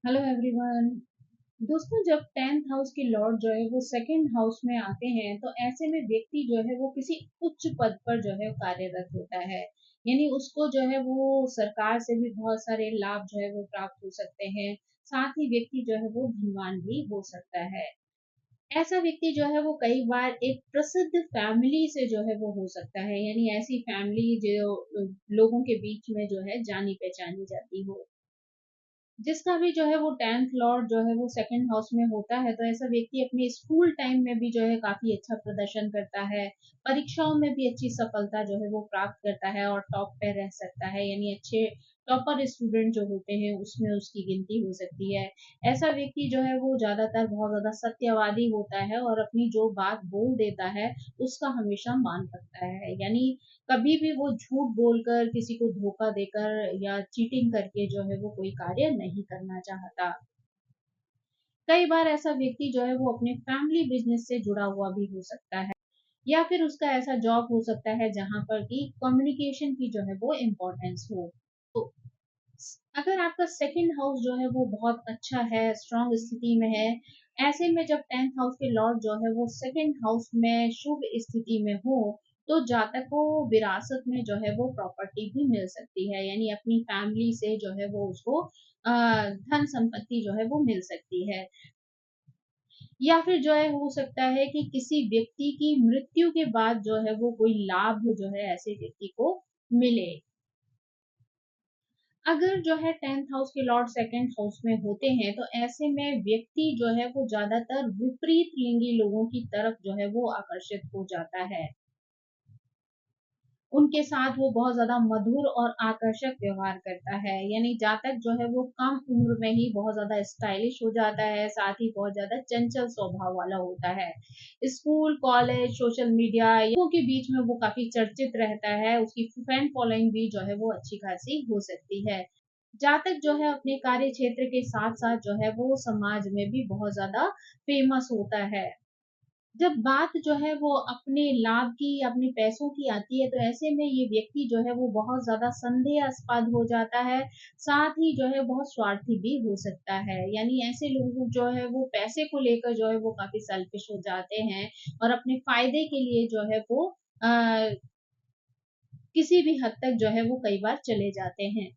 Hello everyone. दोस्तों, जब 10th house के लॉर्ड जो है वो सेकंड हाउस में आते हैं तो ऐसे में व्यक्ति जो है वो किसी उच्च पद पर जो है कार्यरत होता है। यानी उसको जो है वो सरकार से भी बहुत सारे लाभ जो है वो प्राप्त हो सकते हैं। साथ ही व्यक्ति जो है वो धनवान भी हो सकता है। ऐसा व्यक्ति जो है वो कई बार एक प्रसिद्ध फैमिली से जो है वो हो सकता है। यानी ऐसी फैमिली जो लोगों के बीच में जो है जानी पहचानी जाती हो। जिसका भी जो है वो 10th लॉर्ड जो है वो सेकंड हाउस में होता है तो ऐसा व्यक्ति अपने स्कूल टाइम में भी जो है काफी अच्छा प्रदर्शन करता है। परीक्षाओं में भी अच्छी सफलता जो है वो प्राप्त करता है और टॉप पे रह सकता है। यानी अच्छे टॉपर स्टूडेंट जो होते हैं उसमें उसकी गिनती हो सकती है। ऐसा व्यक्ति जो है वो ज्यादातर बहुत ज्यादा सत्यवादी होता है और अपनी जो बात बोल देता है उसका हमेशा मान रखता है। यानी कभी भी वो झूठ बोलकर किसी को धोखा देकर या चीटिंग करके जो है वो कोई कार्य नहीं करना चाहता। कई बार ऐसा व्यक्ति जो है वो अपने फैमिली बिजनेस से जुड़ा हुआ भी हो सकता है या फिर उसका ऐसा जॉब हो सकता है जहां पर कि कम्युनिकेशन की जो है वो इम्पोर्टेंस हो। तो अगर आपका सेकंड हाउस जो है वो बहुत अच्छा है, स्ट्रांग स्थिति में है, ऐसे में जब 10th हाउस के लॉर्ड जो है वो सेकंड हाउस में शुभ स्थिति में हो तो जातक को विरासत में जो है वो प्रॉपर्टी भी मिल सकती है। यानी अपनी फैमिली से जो है वो उसको धन संपत्ति जो है वो मिल सकती है। या फिर जो है हो सकता है कि किसी व्यक्ति की मृत्यु के बाद जो है वो कोई लाभ जो है ऐसे व्यक्ति को मिले। अगर जो है 10th हाउस के लॉर्ड सेकंड हाउस में होते हैं तो ऐसे में व्यक्ति जो है वो ज्यादातर विपरीत लिंगी लोगों की तरफ जो है वो आकर्षित हो जाता है। उनके साथ वो बहुत ज्यादा मधुर और आकर्षक व्यवहार करता है। यानी जातक जो है वो कम उम्र में ही बहुत ज्यादा स्टाइलिश हो जाता है, साथ ही बहुत ज्यादा चंचल स्वभाव वाला होता है। स्कूल, कॉलेज, सोशल मीडिया लोगों के बीच में वो काफी चर्चित रहता है। उसकी फैन फॉलोइंग भी जो है वो अच्छी खासी हो सकती है। जातक जो है अपने कार्य क्षेत्र के साथ साथ जो है वो समाज में भी बहुत ज्यादा फेमस होता है। जब बात जो है वो अपने लाभ की, अपने पैसों की आती है तो ऐसे में ये व्यक्ति जो है वो बहुत ज्यादा संदेहास्पद हो जाता है। साथ ही जो है बहुत स्वार्थी भी हो सकता है। यानी ऐसे लोग जो है वो पैसे को लेकर जो है वो काफी सेल्फिश हो जाते हैं और अपने फायदे के लिए जो है वो आ, किसी भी हद तक जो है वो कई बार चले जाते हैं।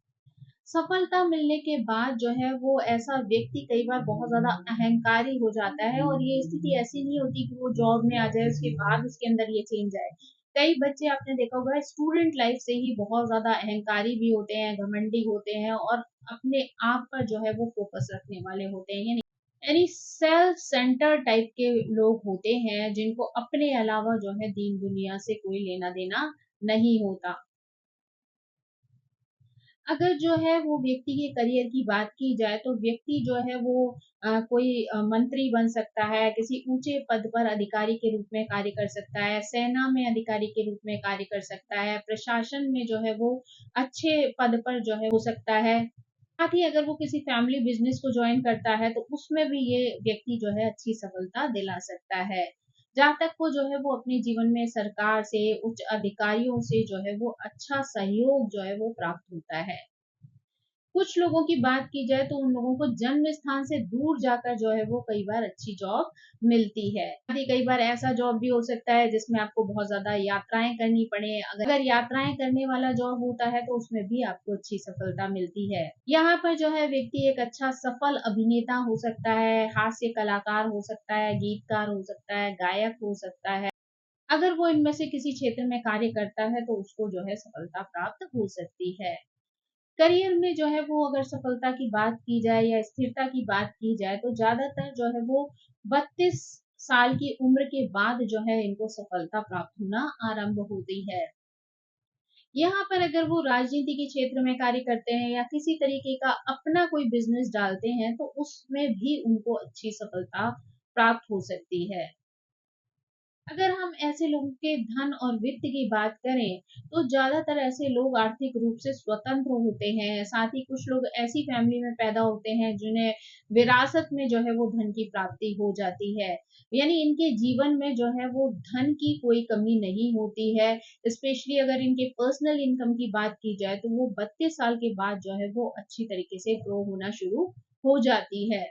सफलता मिलने के बाद जो है वो ऐसा व्यक्ति कई बार बहुत ज्यादा अहंकारी हो जाता है और ये स्थिति ऐसी नहीं होती कि वो जॉब में आ जाए उसके बाद उसके अंदर ये चेंज आए। कई बच्चे आपने देखा होगा स्टूडेंट लाइफ से ही बहुत ज्यादा अहंकारी भी होते हैं, घमंडी होते हैं और अपने आप पर जो है वो फोकस रखने वाले होते हैं। यानी सेल्फ सेंटर टाइप के लोग होते हैं जिनको अपने अलावा जो है दीन दुनिया से कोई लेना देना नहीं होता। अगर जो है वो व्यक्ति के करियर की बात की जाए तो व्यक्ति जो है वो कोई मंत्री बन सकता है, किसी ऊंचे पद पर अधिकारी के रूप में कार्य कर सकता है, सेना में अधिकारी के रूप में कार्य कर सकता है, प्रशासन में जो है वो अच्छे पद पर जो है हो सकता है। साथ ही अगर वो किसी फैमिली बिजनेस को ज्वाइन करता है तो उसमें भी ये व्यक्ति जो है अच्छी सफलता दिला सकता है। जहाँ तक वो जो है वो अपने जीवन में सरकार से, उच्च अधिकारियों से जो है वो अच्छा सहयोग जो है वो प्राप्त होता है। कुछ लोगों की बात की जाए तो उन लोगों को जन्म स्थान से दूर जाकर जो है वो कई बार अच्छी जॉब मिलती है। साथ ही कई बार ऐसा जॉब भी हो सकता है जिसमें आपको बहुत ज्यादा यात्राएं करनी पड़े। अगर यात्राएं करने वाला जॉब होता है तो उसमें भी आपको अच्छी सफलता मिलती है। यहाँ पर जो है व्यक्ति एक अच्छा सफल अभिनेता हो सकता है, हास्य कलाकार हो सकता है, गीतकार हो सकता है, गायक हो सकता है। अगर वो इनमें से किसी क्षेत्र में कार्य करता है तो उसको जो है सफलता प्राप्त हो सकती है। करियर में जो है वो अगर सफलता की बात की जाए या स्थिरता की बात की जाए तो ज्यादातर जो है वो 32 साल की उम्र के बाद जो है इनको सफलता प्राप्त होना आरंभ होती है। यहाँ पर अगर वो राजनीति के क्षेत्र में कार्य करते हैं या किसी तरीके का अपना कोई बिजनेस डालते हैं तो उसमें भी उनको अच्छी सफलता प्राप्त हो सकती है। अगर हम ऐसे लोगों के धन और वित्त की बात करें तो ज्यादातर ऐसे लोग आर्थिक रूप से स्वतंत्र होते हैं। साथ ही कुछ लोग ऐसी फैमिली में पैदा होते हैं जिन्हें विरासत में जो है वो धन की प्राप्ति हो जाती है। यानी इनके जीवन में जो है वो धन की कोई कमी नहीं होती है। स्पेशली अगर इनके पर्सनल इनकम की बात की जाए तो वो 32 साल के बाद जो है वो अच्छी तरीके से ग्रो होना शुरू हो जाती है।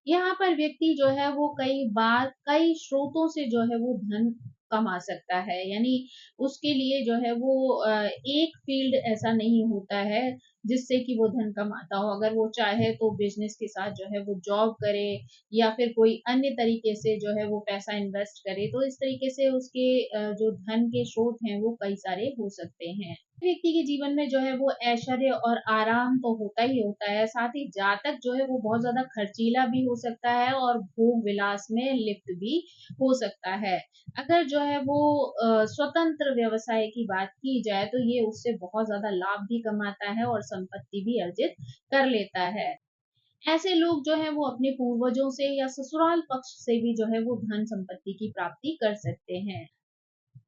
यहाँ पर व्यक्ति जो है वो कई बार कई स्रोतों से जो है वो धन कमा सकता है, यानी उसके लिए जो है वो एक फील्ड ऐसा नहीं होता है जिससे कि वो धन कमाता हो। अगर वो चाहे तो बिजनेस के साथ जो है वो जॉब करे, या फिर कोई अन्य तरीके से जो है वो पैसा इन्वेस्ट करे, तो इस तरीके से उसके जो धन के स्रोत हैं वो कई सारे हो सकते हैं। व्यक्ति के जीवन में जो है वो ऐश्वर्य और आराम तो होता ही होता है, साथ ही जातक जो है वो बहुत ज्यादा खर्चीला भी हो सकता है और भोग विलास में लिप्त भी हो सकता है। अगर जो है वो स्वतंत्र व्यवसाय की बात की जाए तो ये उससे बहुत ज्यादा लाभ भी कमाता है और संपत्ति भी अर्जित कर लेता है। ऐसे लोग जो है वो अपने पूर्वजों से या ससुराल पक्ष से भी जो है वो धन संपत्ति की प्राप्ति कर सकते हैं।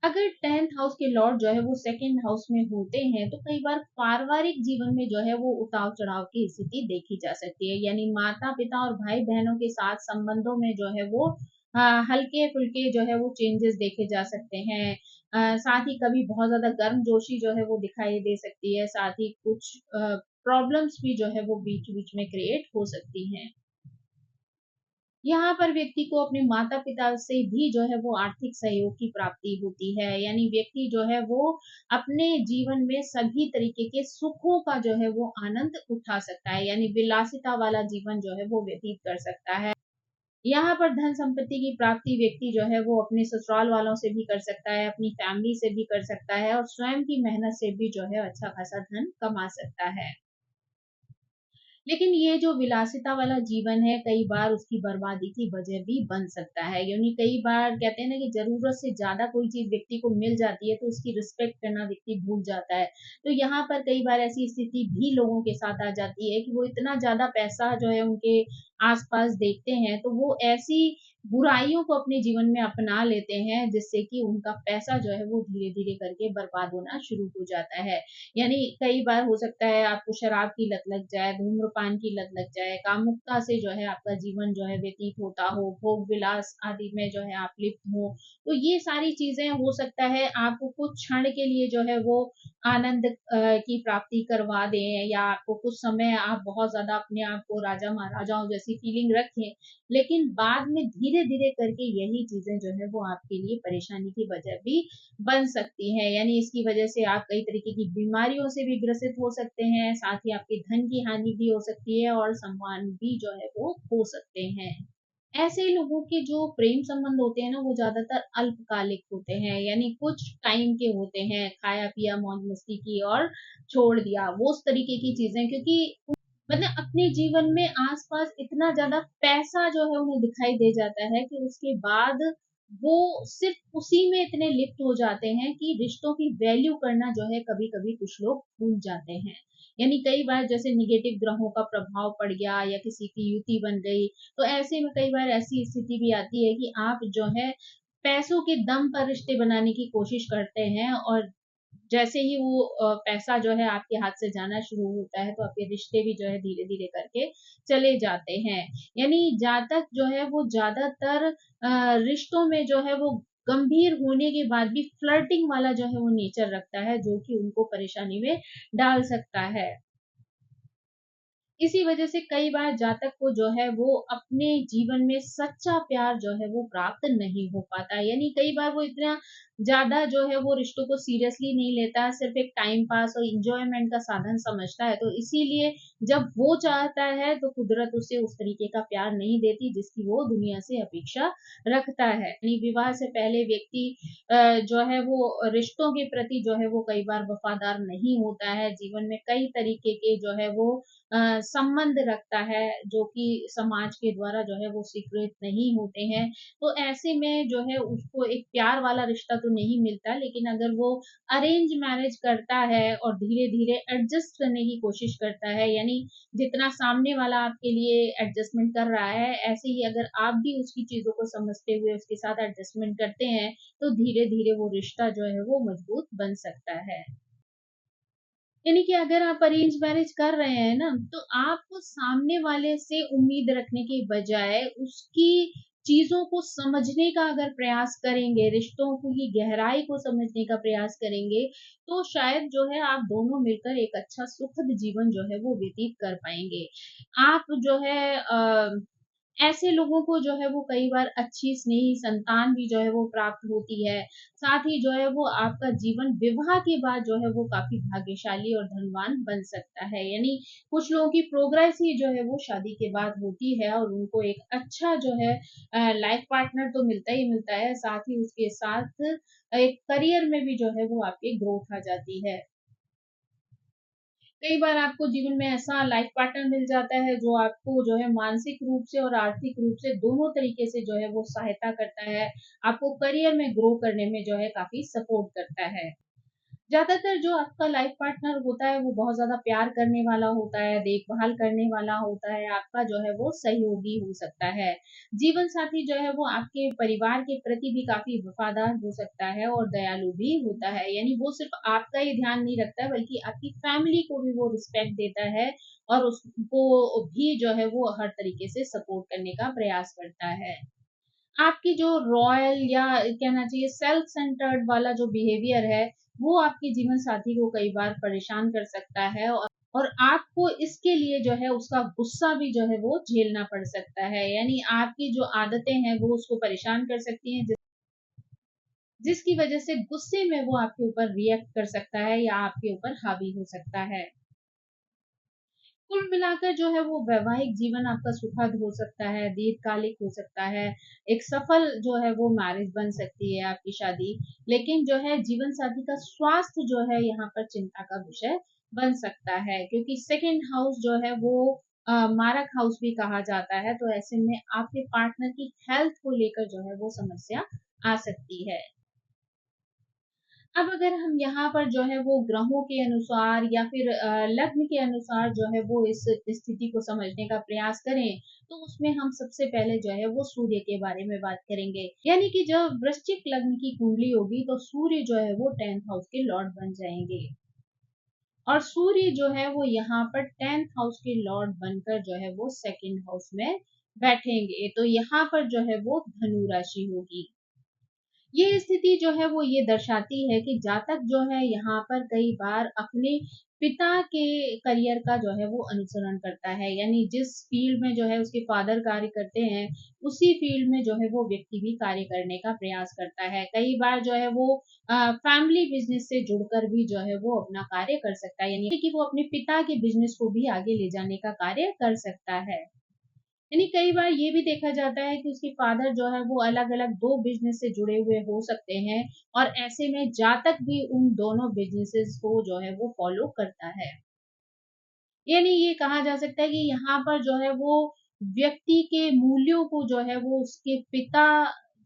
अगर 10th हाउस के लॉर्ड जो है वो सेकंड हाउस में होते हैं तो कई बार पारिवारिक जीवन में जो है वो उतार चढ़ाव की स्थिति देखी जा सकती है, यानी माता पिता और भाई बहनों के साथ संबंधों में जो है वो हल्के फुल्के जो है वो चेंजेस देखे जा सकते हैं। साथ ही कभी बहुत ज्यादा गर्मजोशी जो है वो दिखाई दे सकती है, साथ ही कुछ प्रॉब्लम्स भी जो है वो बीच बीच में क्रिएट हो सकती हैं। यहाँ पर व्यक्ति को अपने माता-पिता से भी जो है वो आर्थिक सहयोग की प्राप्ति होती है, यानी व्यक्ति जो है वो अपने जीवन में सभी तरीके के सुखों का जो है वो आनंद उठा सकता है, यानी विलासिता वाला जीवन जो है वो व्यतीत कर सकता है। यहाँ पर धन संपत्ति की प्राप्ति व्यक्ति जो है वो अपने ससुराल वालों से भी कर सकता है, अपनी फैमिली से भी कर सकता है और स्वयं की मेहनत से भी जो है अच्छा खासा धन कमा सकता है। लेकिन ये जो विलासिता वाला जीवन है कई बार उसकी बर्बादी की वजह भी बन सकता है, यानी कई बार कहते हैं ना कि जरूरत से ज्यादा कोई चीज व्यक्ति को मिल जाती है तो उसकी रिस्पेक्ट करना व्यक्ति भूल जाता है। तो यहाँ पर कई बार ऐसी स्थिति भी लोगों के साथ आ जाती है कि वो इतना ज्यादा पैसा जो है उनके आसपास देखते हैं तो वो ऐसी बुराइयों को अपने जीवन में अपना लेते हैं जिससे कि उनका पैसा जो है वो धीरे धीरे करके बर्बाद होना शुरू हो जाता है। यानी कई बार हो सकता है आपको शराब की लत लग जाए, धूम्रपान की लत लग जाए, कामुकता से जो है आपका जीवन जो है व्यतीत होता हो, भोग विलास आदि में जो है आप लिप्त हो। तो ये सारी चीजें हो सकता है आपको कुछ क्षण के लिए जो है वो आनंद की प्राप्ति करवा दें, या आपको कुछ समय आप बहुत ज्यादा अपने आप को राजा महाराजाओं जैसी फीलिंग रखें, लेकिन बाद में धीरे धीरे करके यही चीजें जो है वो आपके लिए परेशानी की वजह भी बन सकती है, यानी इसकी वजह से आप कई तरीके की बीमारियों से भी ग्रसित हो सकते हैं, साथ ही आपके धन की हानि भी हो सकती है और सम्मान भी जो है वो खो सकते हैं। ऐसे लोगों के जो प्रेम संबंध होते हैं ना वो ज्यादातर अल्पकालिक होते हैं, यानी कुछ टाइम के होते हैं, खाया पिया मौज मस्ती की और छोड़ दिया वो उस तरीके की चीजें, क्योंकि मतलब अपने जीवन में आसपास इतना ज्यादा पैसा जो है उन्हें दिखाई दे जाता है कि उसके बाद वो सिर्फ उसी में इतने लिप्त हो जाते हैं कि रिश्तों की वैल्यू करना जो है कभी कभी कुछ लोग भूल जाते हैं। यानी कई बार जैसे निगेटिव ग्रहों का प्रभाव पड़ गया या किसी की युति बन गई, तो ऐसे में कई बार ऐसी स्थिति भी आती है कि आप जो है पैसों के दम पर रिश्ते बनाने की कोशिश करते हैं, और जैसे ही वो पैसा जो है आपके हाथ से जाना शुरू होता है तो आपके रिश्ते भी जो है धीरे धीरे करके चले जाते हैं। यानी जातक जो है वो ज्यादातर रिश्तों में जो है वो गंभीर होने के बाद भी फ्लर्टिंग वाला जो है वो नेचर रखता है, जो कि उनको परेशानी में डाल सकता है। इसी वजह से कई बार जातक को जो है वो अपने जीवन में सच्चा प्यार जो है वो प्राप्त नहीं हो पाता, यानी कई बार वो इतना ज्यादा जो है वो रिश्तों को सीरियसली नहीं लेता, सिर्फ एक टाइम पास और इंजॉयमेंट का साधन समझता है, तो इसीलिए जब वो चाहता है तो कुदरत उसे उस तरीके का प्यार नहीं देती जिसकी वो दुनिया से अपेक्षा रखता है। यानी विवाह से पहले व्यक्ति जो है वो रिश्तों के प्रति जो है वो कई बार वफादार नहीं होता है, जीवन में कई तरीके के जो है वो संबंध रखता है जो कि समाज के द्वारा जो है वो स्वीकृत नहीं होते हैं। तो ऐसे में जो है उसको एक प्यार वाला रिश्ता तो नहीं मिलता, लेकिन अगर वो अरेंज मैरिज करता है और धीरे धीरे एडजस्ट करने की कोशिश करता है, यानी जितना सामने वाला आपके लिए एडजस्टमेंट कर रहा है ऐसे ही अगर आप भी उसकी चीजों को समझते हुए उसके साथ एडजस्टमेंट करते हैं तो धीरे धीरे वो रिश्ता जो है वो मजबूत बन सकता है। यानी कि अगर आप अरेंज मैरिज कर रहे हैं ना तो आपको सामने वाले से उम्मीद रखने के बजाय उसकी चीजों को समझने का अगर प्रयास करेंगे, रिश्तों की गहराई को समझने का प्रयास करेंगे, तो शायद जो है आप दोनों मिलकर एक अच्छा सुखद जीवन जो है वो व्यतीत कर पाएंगे। आप जो है ऐसे लोगों को जो है वो कई बार अच्छी स्नेही संतान भी जो है वो प्राप्त होती है। साथ ही जो है वो आपका जीवन विवाह के बाद जो है वो काफ़ी भाग्यशाली और धनवान बन सकता है। यानी कुछ लोगों की प्रोग्रेस ही जो है वो शादी के बाद होती है और उनको एक अच्छा जो है लाइफ पार्टनर तो मिलता ही मिलता है, साथ ही उसके साथ एक करियर में भी जो है वो आपकी ग्रोथ आ जाती है। कई बार आपको जीवन में ऐसा लाइफ पार्टनर मिल जाता है जो आपको जो है मानसिक रूप से और आर्थिक रूप से दोनों तरीके से जो है वो सहायता करता है, आपको करियर में ग्रो करने में जो है काफ़ी सपोर्ट करता है। ज़्यादातर जो आपका लाइफ पार्टनर होता है वो बहुत ज़्यादा प्यार करने वाला होता है, देखभाल करने वाला होता है, आपका जो है वो सहयोगी हो सकता है। जीवन साथी जो है वो आपके परिवार के प्रति भी काफ़ी वफ़ादार हो सकता है और दयालु भी होता है। यानी वो सिर्फ़ आपका ही ध्यान नहीं रखता है बल्कि आपकी फैमिली को भी वो रिस्पेक्ट देता है और उसको भी जो है वो हर तरीके से सपोर्ट करने का प्रयास करता है। आपकी जो रॉयल या कहना चाहिए सेल्फ सेंटर्ड वाला जो बिहेवियर है, वो आपके जीवन साथी को कई बार परेशान कर सकता है और आपको इसके लिए जो है उसका गुस्सा भी जो है वो झेलना पड़ सकता है। यानी आपकी जो आदतें हैं वो उसको परेशान कर सकती हैं, जिसकी वजह से गुस्से में वो आपके ऊपर रिएक्ट कर सकता है या आपके ऊपर हावी हो सकता है। कुल मिलाकर जो है वो वैवाहिक जीवन आपका सुखद हो सकता है, दीर्घकालिक हो सकता है, एक सफल जो है वो मैरिज बन सकती है आपकी शादी। लेकिन जो है जीवन साथी का स्वास्थ्य जो है यहाँ पर चिंता का विषय बन सकता है, क्योंकि सेकंड हाउस जो है वो मारक हाउस भी कहा जाता है। तो ऐसे में आपके पार्टनर की हेल्थ को लेकर जो है वो समस्या आ सकती है। अब अगर हम यहाँ पर जो है वो ग्रहों के अनुसार या फिर लग्न के अनुसार जो है वो इस स्थिति को समझने का प्रयास करें, तो उसमें हम सबसे पहले जो है वो सूर्य के बारे में बात करेंगे। यानी कि जब वृश्चिक लग्न की कुंडली होगी तो सूर्य जो है वो 10th हाउस के लॉर्ड बन जाएंगे और सूर्य जो है वो यहाँ पर 10th हाउस के लॉर्ड बनकर जो है वो सेकंड हाउस में बैठेंगे। तो यहाँ पर जो है वो धनु राशि होगी। ये स्थिति जो है वो ये दर्शाती है कि जातक जो है यहाँ पर कई बार अपने पिता के करियर का जो है वो अनुसरण करता है। यानी जिस फील्ड में जो है उसके फादर कार्य करते हैं, उसी फील्ड में जो है वो व्यक्ति भी कार्य करने का प्रयास करता है। कई बार जो है वो फैमिली बिजनेस से जुड़कर भी जो है वो अपना कार्य कर सकता है, यानी कि वो अपने पिता के बिजनेस को भी आगे ले जाने का कार्य कर सकता है। यानी कई बार ये भी देखा जाता है कि उसके फादर जो है वो अलग-अलग 2 बिज़नेस से जुड़े हुए हो सकते हैं और ऐसे में जातक भी उन दोनों बिज़नेसेस को जो है वो फ़ॉलो करता है। यानी ये कहा जा सकता है कि यहाँ पर जो है वो व्यक्ति के मूल्यों को जो है वो उसके पिता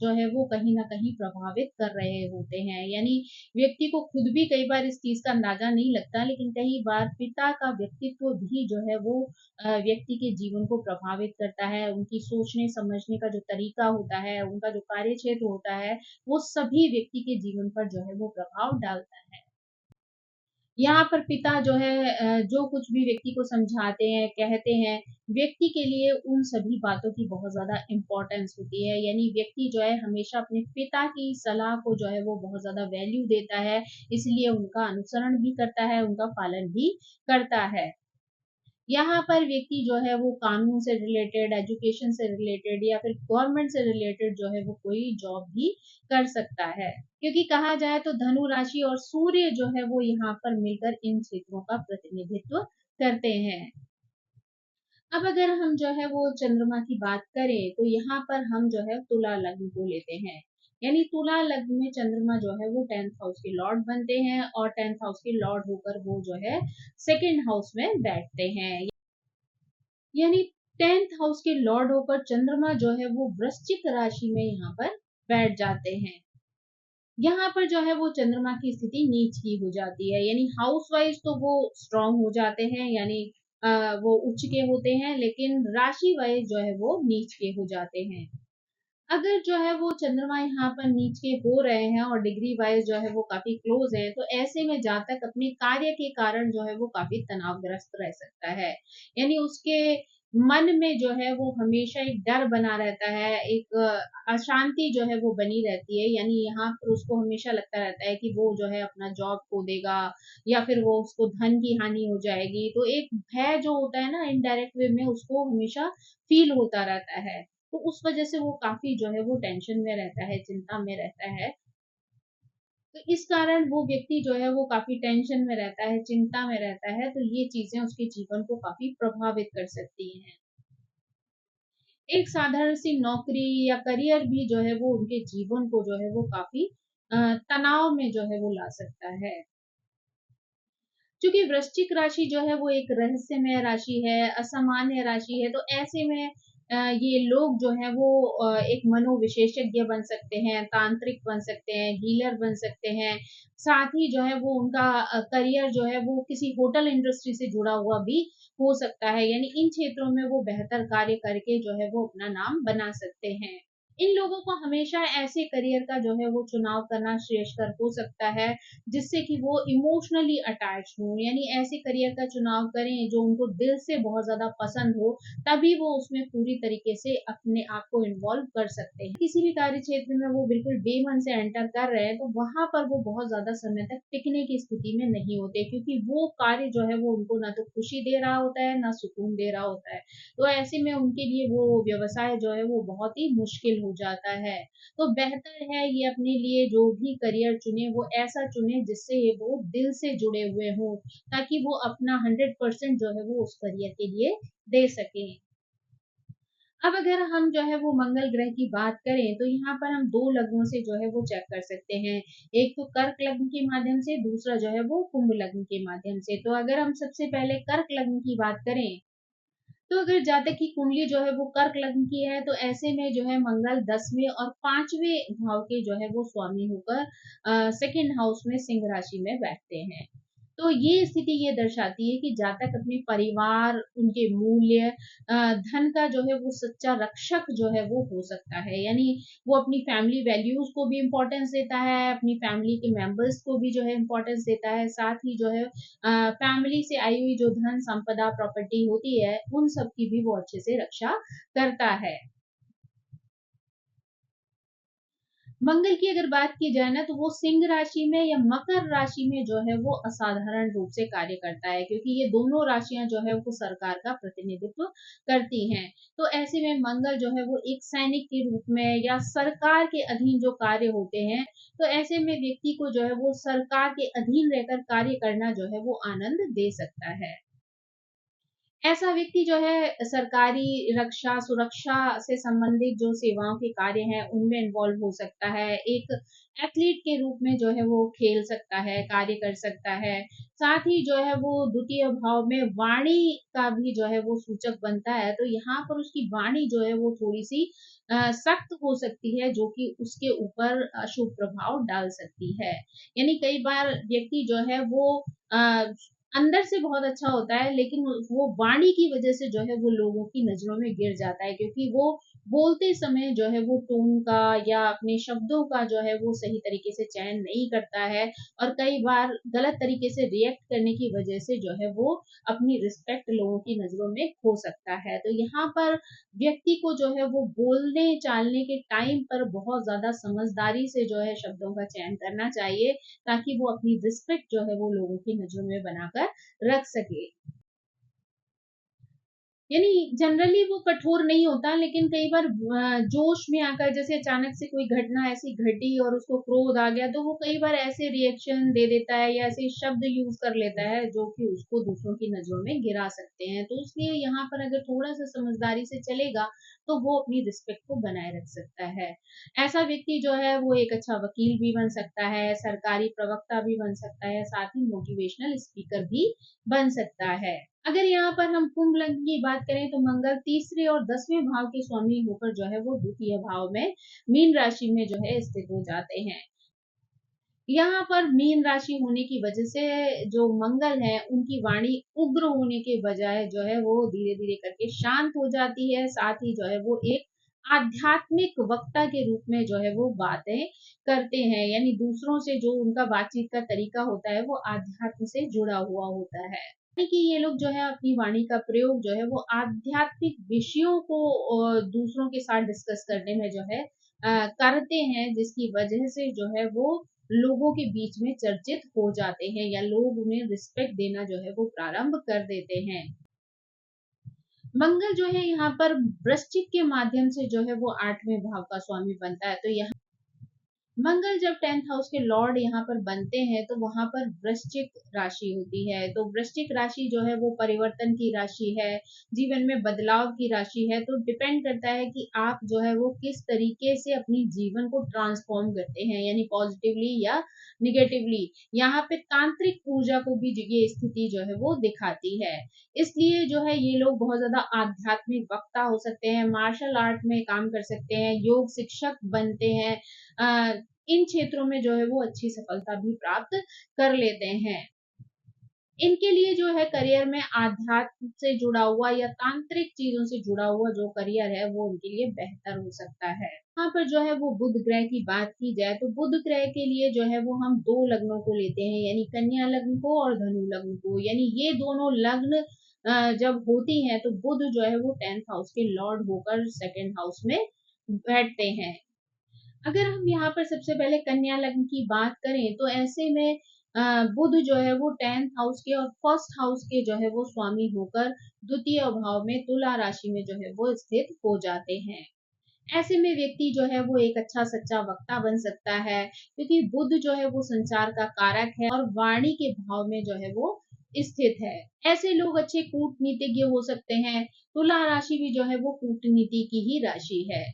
जो है वो कहीं न कहीं प्रभावित कर रहे होते हैं। यानी व्यक्ति को खुद भी कई बार इस चीज़ का अंदाज़ा नहीं लगता, लेकिन कई बार पिता का व्यक्तित्व भी जो है वो व्यक्ति के जीवन को प्रभावित करता है। उनकी सोचने-समझने का जो तरीका होता है, उनका जो कार्यक्षेत्र होता है, वो सभी व्यक्ति के जीवन पर जो है वो प्रभाव डालता है। यहाँ पर पिता जो है जो कुछ भी व्यक्ति को समझाते हैं, कहते हैं, व्यक्ति के लिए उन सभी बातों की बहुत ज़्यादा इम्पोर्टेंस होती है। यानी व्यक्ति जो है हमेशा अपने पिता की सलाह को जो है वो बहुत ज़्यादा वैल्यू देता है, इसलिए उनका अनुसरण भी करता है, उनका पालन भी करता है। यहाँ पर व्यक्ति जो है वो कानून से रिलेटेड, एजुकेशन से रिलेटेड या फिर गवर्नमेंट से रिलेटेड जो है वो कोई जॉब भी कर सकता है। क्योंकि कहा जाए तो धनु राशि और सूर्य जो है वो यहाँ पर मिलकर इन क्षेत्रों का प्रतिनिधित्व करते हैं। अब अगर हम जो है वो चंद्रमा की बात करें तो यहाँ पर हम जो है तुला लग्न को लेते हैं। यानी तुला लग्न में चंद्रमा जो है वो 10th हाउस के लॉर्ड बनते हैं और 10th हाउस के लॉर्ड होकर वो जो है सेकंड हाउस में बैठते हैं। यानी 10th हाउस के लॉर्ड होकर चंद्रमा जो है वो वृश्चिक राशि में यहाँ पर बैठ जाते हैं। यहाँ पर जो है वो चंद्रमा की स्थिति नीच की हो जाती है। यानी हाउस वाइज तो वो स्ट्रांग हो जाते हैं, यानी वो उच्च के होते हैं, लेकिन राशि वाइज जो है वो नीच के हो जाते हैं। अगर जो है वो चंद्रमा यहाँ पर नीच के हो रहे हैं और डिग्री वाइज जो है वो काफी क्लोज है, तो ऐसे में जातक अपने कार्य के कारण जो है वो काफी तनावग्रस्त रह सकता है। यानी उसके मन में जो है वो हमेशा एक डर बना रहता है, एक अशांति जो है वो बनी रहती है। यानी यहाँ पर उसको हमेशा लगता रहता है कि वो जो है अपना जॉब खो देगा, या फिर वो उसको धन की हानि हो जाएगी। तो एक भय जो होता है ना, इनडायरेक्ट वे में उसको हमेशा फील होता रहता है। तो उस वजह से वो काफ़ी जो है वो टेंशन में रहता है, चिंता में रहता है। तो इस कारण वो व्यक्ति जो है वो काफ़ी टेंशन में रहता है, चिंता में रहता है, तो ये चीज़ें उसके जीवन को काफ़ी प्रभावित कर सकती हैं। एक साधारण सी नौकरी या करियर भी जो है वो उनके जीवन को जो है वो काफ़ी तनाव में जो है वो ला सकता है। चूँकि वृश्चिक राशि जो है वो एक रहस्यमय राशि है, असामान्य राशि है, तो ऐसे में ये लोग जो हैं वो एक मनोविशेषज्ञ बन सकते हैं, तांत्रिक बन सकते हैं, हीलर बन सकते हैं। साथ ही जो है वो उनका करियर जो है वो किसी होटल इंडस्ट्री से जुड़ा हुआ भी हो सकता है। यानी इन क्षेत्रों में वो बेहतर कार्य करके जो है वो अपना नाम बना सकते हैं। इन लोगों को हमेशा ऐसे करियर का जो है वो चुनाव करना श्रेयस्कर हो सकता है, जिससे कि वो इमोशनली अटैच हों। यानी ऐसे करियर का चुनाव करें जो उनको दिल से बहुत ज़्यादा पसंद हो, तभी वो उसमें पूरी तरीके से अपने आप को इन्वॉल्व कर सकते हैं। किसी भी कार्य क्षेत्र में वो बिल्कुल बेमन से एंटर कर रहे हैं, तो वहाँ पर वो बहुत ज़्यादा समय तक टिकने की स्थिति में नहीं होते, क्योंकि वो कार्य जो है वो उनको ना तो खुशी दे रहा होता है, ना सुकून दे रहा होता है। तो ऐसे में उनके लिए वो व्यवसाय जो है वो बहुत ही मुश्किल हो जाता है। तो बेहतर है ये अपने लिए जो भी करियर चुने वो ऐसा चुने जिससे ये वो दिल से जुड़े हुए हों, ताकि वो अपना 100% जो है वो उस करियर के लिए दे सकें। अब अगर हम जो है वो मंगल ग्रह की बात करें, तो यहाँ पर हम 2 लग्नों से जो है वो चेक कर सकते हैं। एक तो कर्क लग्न के माध्यम से, दूसरा जो है वो कुंभ लग्न के माध्यम से। तो अगर हम सबसे पहले कर्क लग्न की बात करें, तो अगर जातक की कुंडली जो है वो कर्क लग्न की है, तो ऐसे में जो है मंगल 10वें और 5वें भाव के जो है वो स्वामी होकर सेकंड हाउस में सिंह राशि में बैठते हैं। तो ये स्थिति ये दर्शाती है कि जातक अपने परिवार, उनके मूल्य, धन का जो है वो सच्चा रक्षक जो है वो हो सकता है। यानी वो अपनी फैमिली वैल्यूज को भी इम्पोर्टेंस देता है, अपनी फैमिली के मेंबर्स को भी जो है इम्पोर्टेंस देता है। साथ ही जो है फैमिली से आई हुई जो धन संपदा प्रॉपर्टी होती है, उन सब की भी वो अच्छे से रक्षा करता है। मंगल की अगर बात की जाए ना, तो वो सिंह राशि में या मकर राशि में जो है वो असाधारण रूप से कार्य करता है, क्योंकि ये दोनों राशियां जो है वो सरकार का प्रतिनिधित्व करती हैं। तो ऐसे में मंगल जो है वो एक सैनिक के रूप में या सरकार के अधीन जो कार्य होते हैं, तो ऐसे में व्यक्ति को जो है वो सरकार के अधीन रहकर कार्य करना जो है वो आनंद दे सकता है। ऐसा व्यक्ति जो है सरकारी रक्षा, सुरक्षा से संबंधित जो सेवाओं के कार्य हैं, उनमें इन्वॉल्व हो सकता है। एक एथलीट के रूप में जो है वो खेल सकता है, कार्य कर सकता है। साथ ही जो है वो द्वितीय भाव में वाणी का भी जो है वो सूचक बनता है। तो यहाँ पर उसकी वाणी जो है वो थोड़ी-सी सख्त हो सकती है, जो कि उसके ऊपर अशुभ प्रभाव डाल सकती है। यानी कई बार व्यक्ति जो है वो अ, अंदर से बहुत अच्छा होता है, लेकिन वो वाणी की वजह से जो है वो लोगों की नज़रों में गिर जाता है, क्योंकि वो बोलते समय जो है वो टोन का या अपने शब्दों का जो है वो सही तरीके से चयन नहीं करता है, और कई बार गलत तरीके से रिएक्ट करने की वजह से जो है वो अपनी रिस्पेक्ट लोगों की नज़रों में खो सकता है। तो यहाँ पर व्यक्ति को जो है वो बोलने-चालने के टाइम पर बहुत ज़्यादा समझदारी से जो है शब्दों का चयन करना चाहिए, ताकि वो अपनी रिस्पेक्ट जो है वो लोगों की नज़रों में बनाकर रख सके। यानी जनरली वो कठोर नहीं होता, लेकिन कई बार जोश में आकर जैसे अचानक से कोई घटना ऐसी घटी और उसको क्रोध आ गया, तो वो कई बार ऐसे रिएक्शन दे देता है या ऐसे शब्द यूज़ कर लेता है, जो कि उसको दूसरों की नज़रों में गिरा सकते हैं। तो इसलिए यहाँ पर अगर थोड़ा-सा समझदारी से चलेगा, तो वो अपनी रिस्पेक्ट को बनाए रख सकता है। ऐसा व्यक्ति जो है वो एक अच्छा वकील भी बन सकता है, सरकारी प्रवक्ता भी बन सकता है, साथ ही मोटिवेशनल स्पीकर भी बन सकता है। अगर यहाँ पर हम कुंभ लग्न की बात करें, तो मंगल तीसरे और 10वें भाव के स्वामी होकर जो है वो द्वितीय भाव में मीन राशि में जो है स्थित हो जाते हैं। यहाँ पर मीन राशि होने की वजह से जो मंगल है, उनकी वाणी उग्र होने के बजाय जो है वो धीरे-धीरे करके शांत हो जाती है। साथ ही जो है वो एक आध्यात्मिक वक्ता के रूप में जो है वो बातें करते हैं। यानी दूसरों से जो उनका बातचीत का तरीका होता है, वो आध्यात्म से जुड़ा हुआ होता है। यानी कि ये लोग जो है अपनी वाणी का प्रयोग जो है वो आध्यात्मिक विषयों को दूसरों के साथ डिस्कस करने में जो है करते हैं, जिसकी वजह से जो है वो लोगों के बीच में चर्चित हो जाते हैं या लोग उन्हें रिस्पेक्ट देना जो है वो प्रारंभ कर देते हैं। मंगल जो है यहाँ पर वृश्चिक के माध्यम से जो है वो 8वें भाव का स्वामी बनता है। तो यहाँ मंगल जब 10th हाउस के लॉर्ड यहाँ पर बनते हैं तो वहां पर वृश्चिक राशि होती है। तो वृश्चिक राशि जो है वो परिवर्तन की राशि है, जीवन में बदलाव की राशि है। तो डिपेंड करता है कि आप जो है वो किस तरीके से अपनी जीवन को ट्रांसफॉर्म करते हैं, यानी पॉजिटिवली या निगेटिवली। यहाँ पे तांत्रिक ऊर्जा को भी ये स्थिति जो है वो दिखाती है। इसलिए जो है ये लोग बहुत ज्यादा आध्यात्मिक वक्ता हो सकते हैं, मार्शल आर्ट में काम कर सकते हैं, योग शिक्षक बनते हैं। इन क्षेत्रों में जो है वो अच्छी सफलता भी प्राप्त कर लेते हैं। इनके लिए जो है करियर में आध्यात्म से जुड़ा हुआ या तांत्रिक चीजों से जुड़ा हुआ जो करियर है वो उनके लिए बेहतर हो सकता है। यहाँ पर जो है वो बुध ग्रह की बात की जाए तो बुध ग्रह के लिए जो है वो हम दो लग्नों को लेते हैं, यानी कन्या लग्न को और धनु लग्न को। यानी ये दोनों लग्न जब होती हैं तो बुध जो है वो 10th हाउस के लॉर्ड होकर 2nd हाउस में बैठते हैं। अगर हम यहाँ पर सबसे पहले कन्या लग्न की बात करें तो ऐसे में बुध जो है वो 10th हाउस के और 1st हाउस के जो है वो स्वामी होकर द्वितीय भाव में तुला राशि में जो है वो स्थित हो जाते हैं। ऐसे में व्यक्ति जो है वो एक अच्छा सच्चा वक्ता बन सकता है, क्योंकि बुध जो है वो संचार का कारक है और वाणी के भाव में जो है वो स्थित है। ऐसे लोग अच्छे कूटनीतिज्ञ हो सकते हैं। तुला राशि भी जो है वो कूटनीति की ही राशि है।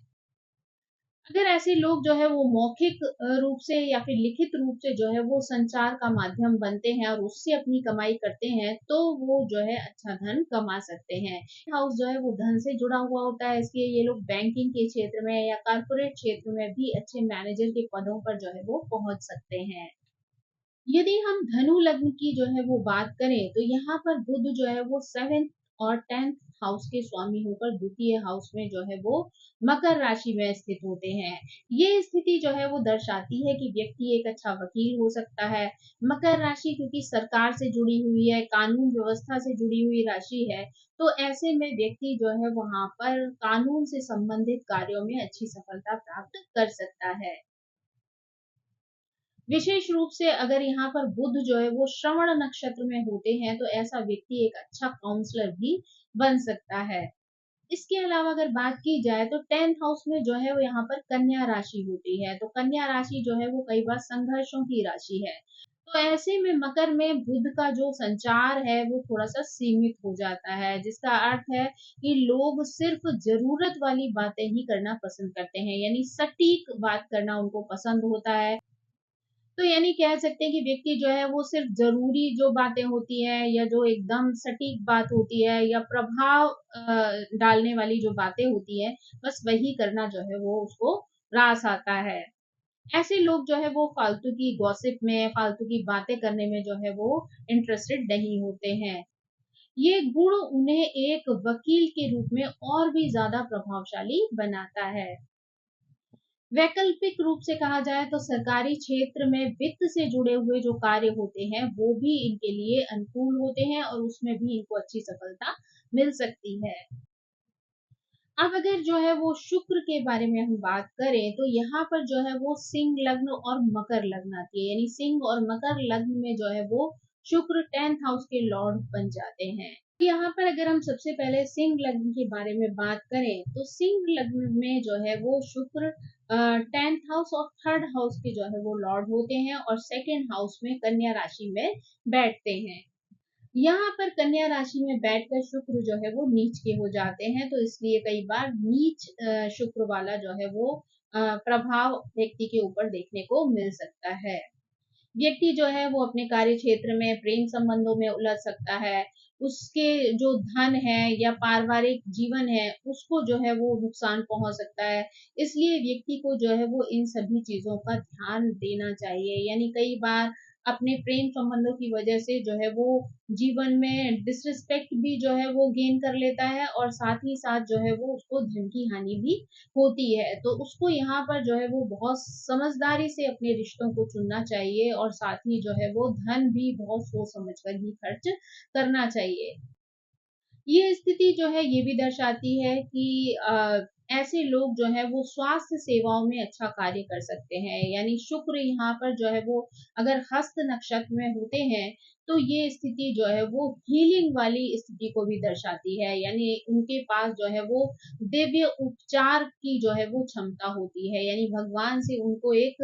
अगर ऐसे लोग जो है वो मौखिक रूप से या फिर लिखित रूप से जो है वो संचार का माध्यम बनते हैं और उससे अपनी कमाई करते हैं तो वो जो है अच्छा धन कमा सकते हैं। हाउस जो है वो धन से जुड़ा हुआ होता है, इसलिए ये लोग बैंकिंग के क्षेत्र में या कारपोरेट क्षेत्र में भी अच्छे मैनेजर के पदों पर जो है वो पहुंच सकते हैं। यदि हम धनु लग्न की जो है वो बात करें तो यहाँ पर बुध जो है वो 7th और 10th हाउस के स्वामी होकर द्वितीय हाउस में जो है वो मकर राशि में स्थित होते हैं। ये स्थिति जो है वो दर्शाती है कि व्यक्ति एक अच्छा वकील हो सकता है। मकर राशि क्योंकि सरकार से जुड़ी हुई है, कानून व्यवस्था से जुड़ी हुई राशि है, तो ऐसे में व्यक्ति जो है वहां पर कानून से संबंधित कार्यों में अच्छी सफलता प्राप्त कर सकता है। विशेष रूप से अगर यहाँ पर बुध जो है वो श्रवण नक्षत्र में होते हैं तो ऐसा व्यक्ति एक अच्छा काउंसलर भी बन सकता है। इसके अलावा अगर बात की जाए तो 10th हाउस में जो है वो यहाँ पर कन्या राशि होती है। तो कन्या राशि जो है वो कई बार संघर्षों की राशि है। तो ऐसे में मकर में बुध का जो संचार है वो थोड़ा सा सीमित हो जाता है, जिसका अर्थ है कि लोग सिर्फ जरूरत वाली बातें ही करना पसंद करते हैं, यानी सटीक बात करना उनको पसंद होता है। तो यानी कह सकते हैं कि व्यक्ति जो है वो सिर्फ जरूरी जो बातें होती है या जो एकदम सटीक बात होती है या प्रभाव डालने वाली जो बातें होती है, बस वही करना जो है वो उसको रास आता है। ऐसे लोग जो है वो फालतू की गॉसिप में, फालतू की बातें करने में जो है वो इंटरेस्टेड नहीं होते हैं। ये गुण उन्हें एक वकील के रूप में और भी ज्यादा प्रभावशाली बनाता है। वैकल्पिक रूप से कहा जाए तो सरकारी क्षेत्र में वित्त से जुड़े हुए जो कार्य होते हैं वो भी इनके लिए अनुकूल होते हैं और उसमें भी इनको अच्छी सफलता मिल सकती है। अब अगर जो है वो शुक्र के बारे में हम बात करें तो यहाँ पर जो है वो सिंह लग्न और मकर लग्न आती है, यानी सिंह और मकर लग्न में जो है वो शुक्र 10th हाउस के लॉर्ड बन जाते हैं। यहाँ पर अगर हम सबसे पहले सिंह लग्न के बारे में बात करें तो सिंह लग्न में जो है वो शुक्र 10th हाउस और 3rd हाउस के जो है वो लॉर्ड होते हैं और 2nd हाउस में कन्या राशि में बैठते हैं। यहाँ पर कन्या राशि में बैठकर शुक्र जो है वो नीच के हो जाते हैं, तो इसलिए कई बार नीच शुक्र वाला जो है वो प्रभाव व्यक्ति के ऊपर देखने को मिल सकता है। व्यक्ति जो है वो अपने कार्य क्षेत्र में प्रेम संबंधों में उलझ सकता है। उसके जो धन है या पारिवारिक जीवन है उसको जो है वो नुकसान पहुंच सकता है। इसलिए व्यक्ति को जो है वो इन सभी चीजों का ध्यान देना चाहिए। यानी कई बार अपने प्रेम संबंधों की वजह से जो है वो जीवन में डिसरिस्पेक्ट भी जो है वो गेन कर लेता है, और साथ ही साथ जो है वो उसको धन की हानि भी होती है। तो उसको यहाँ पर जो है वो बहुत समझदारी से अपने रिश्तों को चुनना चाहिए, और साथ ही जो है वो धन भी बहुत सोच समझ कर ही खर्च करना चाहिए। ये स्थिति जो है ये भी दर्शाती है कि ऐसे लोग जो है वो स्वास्थ्य सेवाओं में अच्छा कार्य कर सकते हैं। यानी शुक्र यहाँ पर जो है वो अगर हस्त नक्षत्र में होते हैं, तो ये स्थिति जो है वो हीलिंग वाली स्थिति को भी दर्शाती है। यानी उनके पास जो है वो दिव्य उपचार की जो है वो क्षमता होती है, यानी भगवान से उनको एक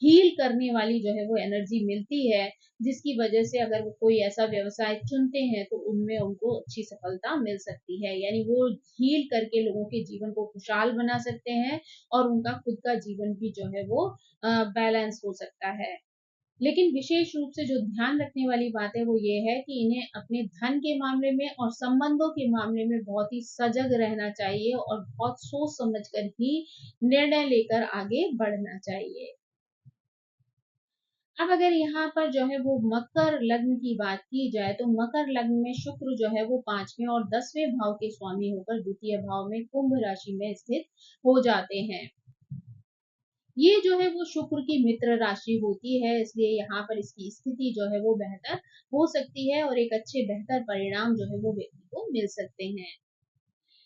हील करने वाली जो है वो एनर्जी मिलती है, जिसकी वजह से अगर वो कोई ऐसा व्यवसाय चुनते हैं तो उनमें उनको अच्छी सफलता मिल सकती है। यानी वो हील करके लोगों के जीवन को खुशहाल बना सकते हैं, और उनका खुद का जीवन भी जो है वो बैलेंस हो सकता है। लेकिन विशेष रूप से जो ध्यान रखने वाली बात है वो ये है कि इन्हें अपने धन के मामले में और संबंधों के मामले में बहुत ही सजग रहना चाहिए, और बहुत सोच समझ कर ही निर्णय लेकर आगे बढ़ना चाहिए। अब अगर यहाँ पर जो है वो मकर लग्न की बात की जाए, तो मकर लग्न में शुक्र जो है वो 5वें और 10वें भाव के स्वामी होकर द्वितीय भाव में कुंभ राशि में स्थित हो जाते हैं। ये जो है वो शुक्र की मित्र राशि होती है, इसलिए यहाँ पर इसकी स्थिति जो है वो बेहतर हो सकती है, और एक अच्छे बेहतर परिणाम जो है वो व्यक्ति को मिल सकते हैं।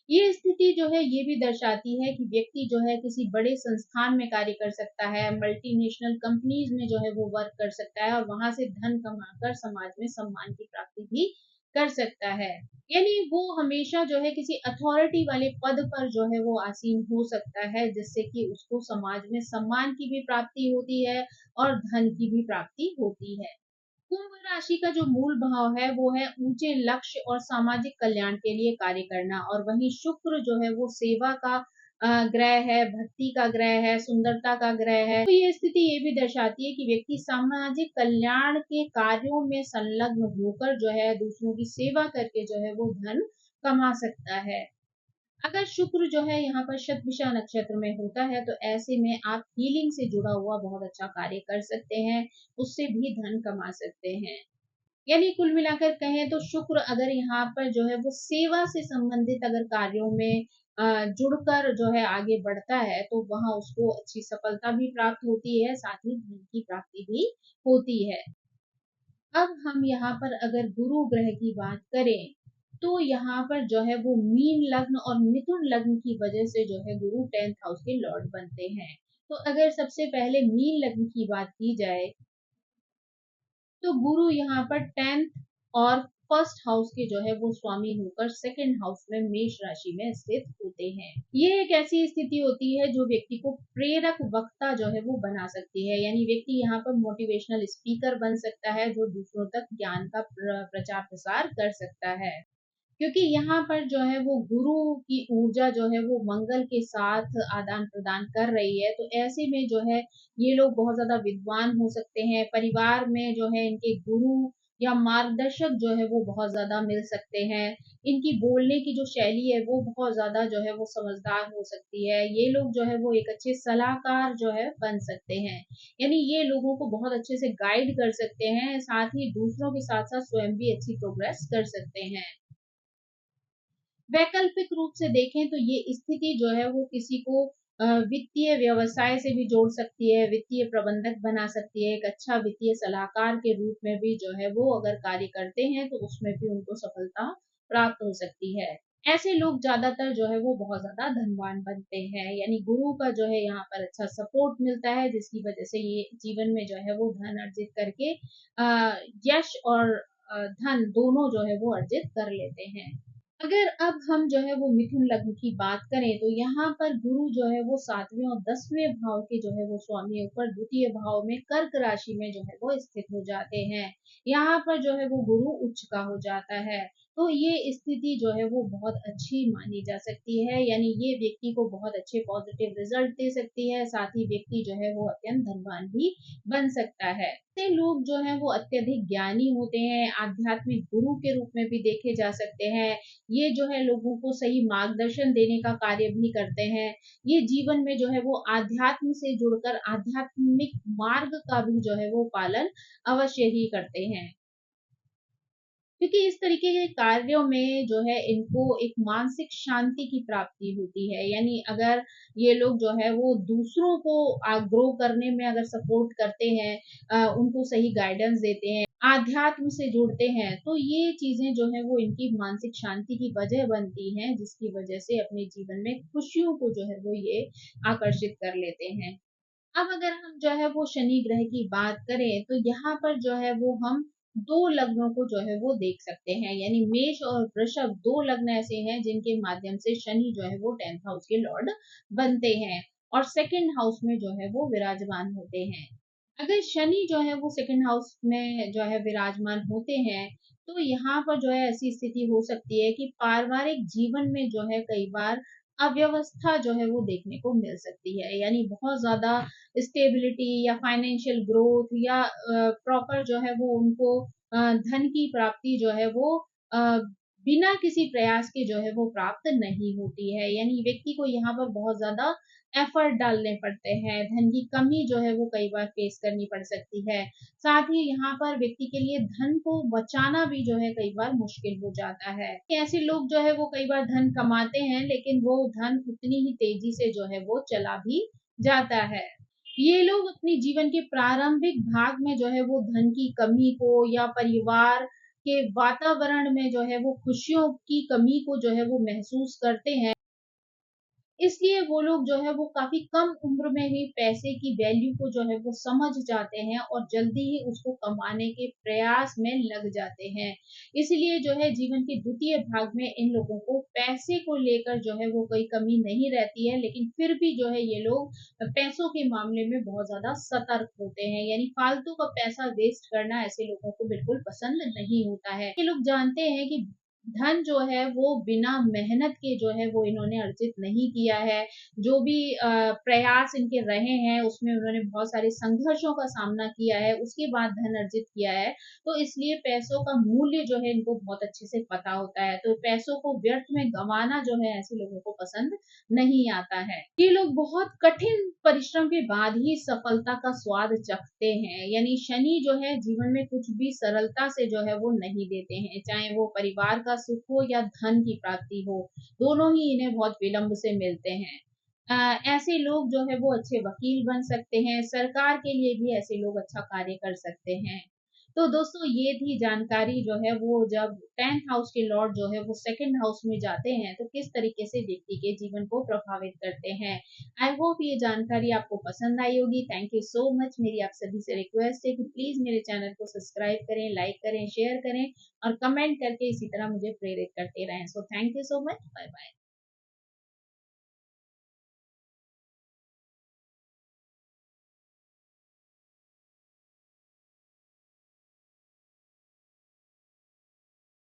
ये स्थिति जो है ये भी दर्शाती है कि व्यक्ति जो है किसी बड़े संस्थान में कार्य कर सकता है, मल्टीनेशनल कंपनीज में जो है वो वर्क कर सकता है, और वहां से धन कमाकर समाज में सम्मान की प्राप्ति भी कर सकता है। यानी वो हमेशा जो है किसी अथॉरिटी वाले पद पर जो है वो आसीन हो सकता है, जिससे कि उसको समाज में सम्मान की भी प्राप्ति होती है, और धन की भी प्राप्ति होती है। कुंभ राशि का जो मूल भाव है वो है ऊंचे लक्ष्य और सामाजिक कल्याण के लिए कार्य करना, और वहीं शुक्र जो है वो सेवा का ग्रह है, भक्ति का ग्रह है, सुंदरता का ग्रह है। तो ये स्थिति ये भी दर्शाती है कि व्यक्ति सामाजिक कल्याण के कार्यों में संलग्न होकर जो है दूसरों की सेवा करके जो है वो धन कमा सकता है। अगर शुक्र जो है यहाँ पर शतभिषा नक्षत्र में होता है, तो ऐसे में आप हीलिंग से जुड़ा हुआ बहुत अच्छा कार्य कर सकते हैं, उससे भी धन कमा सकते हैं। यानी कुल मिलाकर कहें तो शुक्र अगर यहाँ पर जो है वो सेवा से संबंधित अगर कार्यों में जुड़कर जो है आगे बढ़ता है, तो वहां उसको अच्छी सफलता भी प्राप्त होती है, साथ ही धन की प्राप्ति भी होती है। अब हम यहाँ पर अगर गुरु ग्रह की बात करें, तो यहाँ पर जो है वो मीन लग्न और मिथुन लग्न की वजह से जो है गुरु 10th हाउस के लॉर्ड बनते हैं। तो अगर सबसे पहले मीन लग्न की बात की जाए, तो गुरु यहाँ पर 10th और फर्स्ट हाउस के जो है वो स्वामी होकर सेकंड हाउस में मेष राशि में स्थित होते हैं। ये एक ऐसी स्थिति होती है जो व्यक्ति को प्रेरक वक्ता जो है वो बना सकती है। यानी व्यक्ति यहाँ पर मोटिवेशनल स्पीकर बन सकता है, जो दूसरों तक ज्ञान का प्रचार प्रसार कर सकता है। क्योंकि यहाँ पर जो है वो गुरु की ऊर्जा जो है वो मंगल के साथ आदान प्रदान कर रही है, तो ऐसे में जो है ये लोग बहुत ज्यादा विद्वान हो सकते हैं। परिवार में जो है इनके गुरु या मार्गदर्शक जो है वो बहुत ज्यादा मिल सकते हैं। इनकी बोलने की जो शैली है वो बहुत ज्यादा जो है वो समझदार हो सकती है। ये लोग जो है वो एक अच्छे सलाहकार जो है बन सकते हैं। यानी ये लोगों को बहुत अच्छे से गाइड कर सकते हैं, साथ ही दूसरों के साथ साथ स्वयं भी अच्छी प्रोग्रेस कर सकते हैं। वैकल्पिक रूप से देखें तो ये स्थिति जो है वो किसी को वित्तीय व्यवसाय से भी जोड़ सकती है, वित्तीय प्रबंधक बना सकती है। एक अच्छा वित्तीय सलाहकार के रूप में भी जो है वो अगर कार्य करते हैं, तो उसमें भी उनको सफलता प्राप्त हो सकती है। ऐसे लोग ज्यादातर जो है वो बहुत ज्यादा धनवान बनते हैं। यानी गुरु का जो है यहाँ पर अच्छा सपोर्ट मिलता है, जिसकी वजह से ये जीवन में जो है वो धन अर्जित करके यश और धन दोनों जो है वो अर्जित कर लेते हैं। अगर अब हम जो है वो मिथुन लग्न की बात करें, तो यहाँ पर गुरु जो है वो 7वें और 10वें भाव के जो है वो स्वामी ऊपर द्वितीय भाव में कर्क राशि में जो है वो स्थित हो जाते हैं। यहाँ पर जो है वो गुरु उच्च का हो जाता है। तो ये स्थिति जो है वो बहुत अच्छी मानी जा सकती है, यानी ये व्यक्ति को बहुत अच्छे पॉजिटिव रिजल्ट दे सकती है, साथ ही व्यक्ति जो है वो अत्यंत धनवान भी बन सकता है। ऐसे लोग जो हैं वो अत्यधिक ज्ञानी होते हैं, आध्यात्मिक गुरु के रूप में भी देखे जा सकते हैं। ये जो है लोगों को सही मार्गदर्शन देने का कार्य भी करते हैं। ये जीवन में जो है वो आध्यात्म से जुड़कर आध्यात्मिक मार्ग का भी जो है वो पालन अवश्य ही करते हैं, क्योंकि इस तरीके के कार्यों में जो है इनको एक मानसिक शांति की प्राप्ति होती है। यानी अगर ये लोग जो है वो दूसरों को ग्रो करने में अगर सपोर्ट करते हैं, उनको सही गाइडेंस देते हैं, आध्यात्म से जुड़ते हैं, तो ये चीजें जो है वो इनकी मानसिक शांति की वजह बनती हैं, जिसकी वजह से अपने जीवन में खुशियों को जो है वो ये आकर्षित कर लेते हैं। अब अगर हम जो है वो शनि ग्रह की बात करें, तो यहाँ पर जो है वो हम दो लग्नों को जो है वो देख सकते हैं, यानी मेष और वृषभ दो लग्न ऐसे हैं जिनके माध्यम से शनि जो है वो 10th हाउस के लॉर्ड बनते हैं और सेकंड हाउस में जो है वो विराजमान होते हैं। अगर शनि जो है वो सेकंड हाउस में जो है विराजमान होते हैं, तो यहाँ पर जो है ऐसी स्थिति हो सकती है कि पारिवारिक जीवन में जो है कई बार अव्यवस्था जो है वो देखने को मिल सकती है, यानी बहुत ज्यादा स्टेबिलिटी या फाइनेंशियल ग्रोथ या प्रॉपर जो है वो उनको धन की प्राप्ति जो है वो बिना किसी प्रयास के जो है वो प्राप्त नहीं होती है। यानी व्यक्ति को यहाँ पर बहुत ज्यादा एफर्ट डालने पड़ते हैं, धन की कमी जो है वो कई बार फेस करनी पड़ सकती है। साथ ही यहाँ पर व्यक्ति के लिए धन को बचाना भी जो है कई बार मुश्किल हो जाता है। ऐसे लोग जो है वो कई बार धन कमाते हैं, लेकिन वो धन उतनी ही तेजी से जो है वो चला भी जाता है। ये लोग अपने जीवन के प्रारंभिक भाग में जो है वो धन की कमी को या परिवार के वातावरण में जो है वो खुशियों की कमी को जो है वो महसूस करते हैं, इसलिए वो लोग जो है वो काफी कम उम्र में ही पैसे की वैल्यू को जो है वो समझ जाते हैं और जल्दी ही उसको कमाने के प्रयास में लग जाते हैं। इसलिए जो है जीवन के द्वितीय भाग में इन लोगों को पैसे को लेकर जो है वो कोई कमी नहीं रहती है, लेकिन फिर भी जो है ये लोग पैसों के मामले में बहुत ज्यादा सतर्क होते हैं, यानी फालतू का पैसा वेस्ट करना ऐसे लोगों को बिल्कुल पसंद नहीं होता है। ये लोग जानते हैं कि धन जो है वो बिना मेहनत के जो है वो इन्होंने अर्जित नहीं किया है। जो भी प्रयास इनके रहे हैं उसमें उन्होंने बहुत सारे संघर्षों का सामना किया है, उसके बाद धन अर्जित किया है। तो इसलिए पैसों का मूल्य जो है इनको बहुत अच्छे से पता होता है, तो पैसों को व्यर्थ में गंवाना जो है ऐसे लोगों को पसंद नहीं आता है। ये लोग बहुत कठिन परिश्रम के बाद ही सफलता का स्वाद चखते हैं, यानी शनि जो है जीवन में कुछ भी सरलता से जो है वो नहीं देते हैं, चाहे वो परिवार का सुख हो या धन की प्राप्ति हो, दोनों ही इन्हें बहुत विलंब से मिलते हैं। ऐसे लोग जो है वो अच्छे वकील बन सकते हैं, सरकार के लिए भी ऐसे लोग अच्छा कार्य कर सकते हैं। तो दोस्तों ये थी जानकारी जो है वो जब 10th हाउस के लॉर्ड जो है वो सेकंड हाउस में जाते हैं तो किस तरीके से व्यक्ति के जीवन को प्रभावित करते हैं। आई होप ये जानकारी आपको पसंद आई होगी। Thank you so much. मेरी आप सभी से रिक्वेस्ट है कि प्लीज मेरे चैनल को सब्सक्राइब करें, लाइक करें, शेयर करें और कमेंट करके इसी तरह मुझे प्रेरित करते रहें। So thank you so much. Bye bye.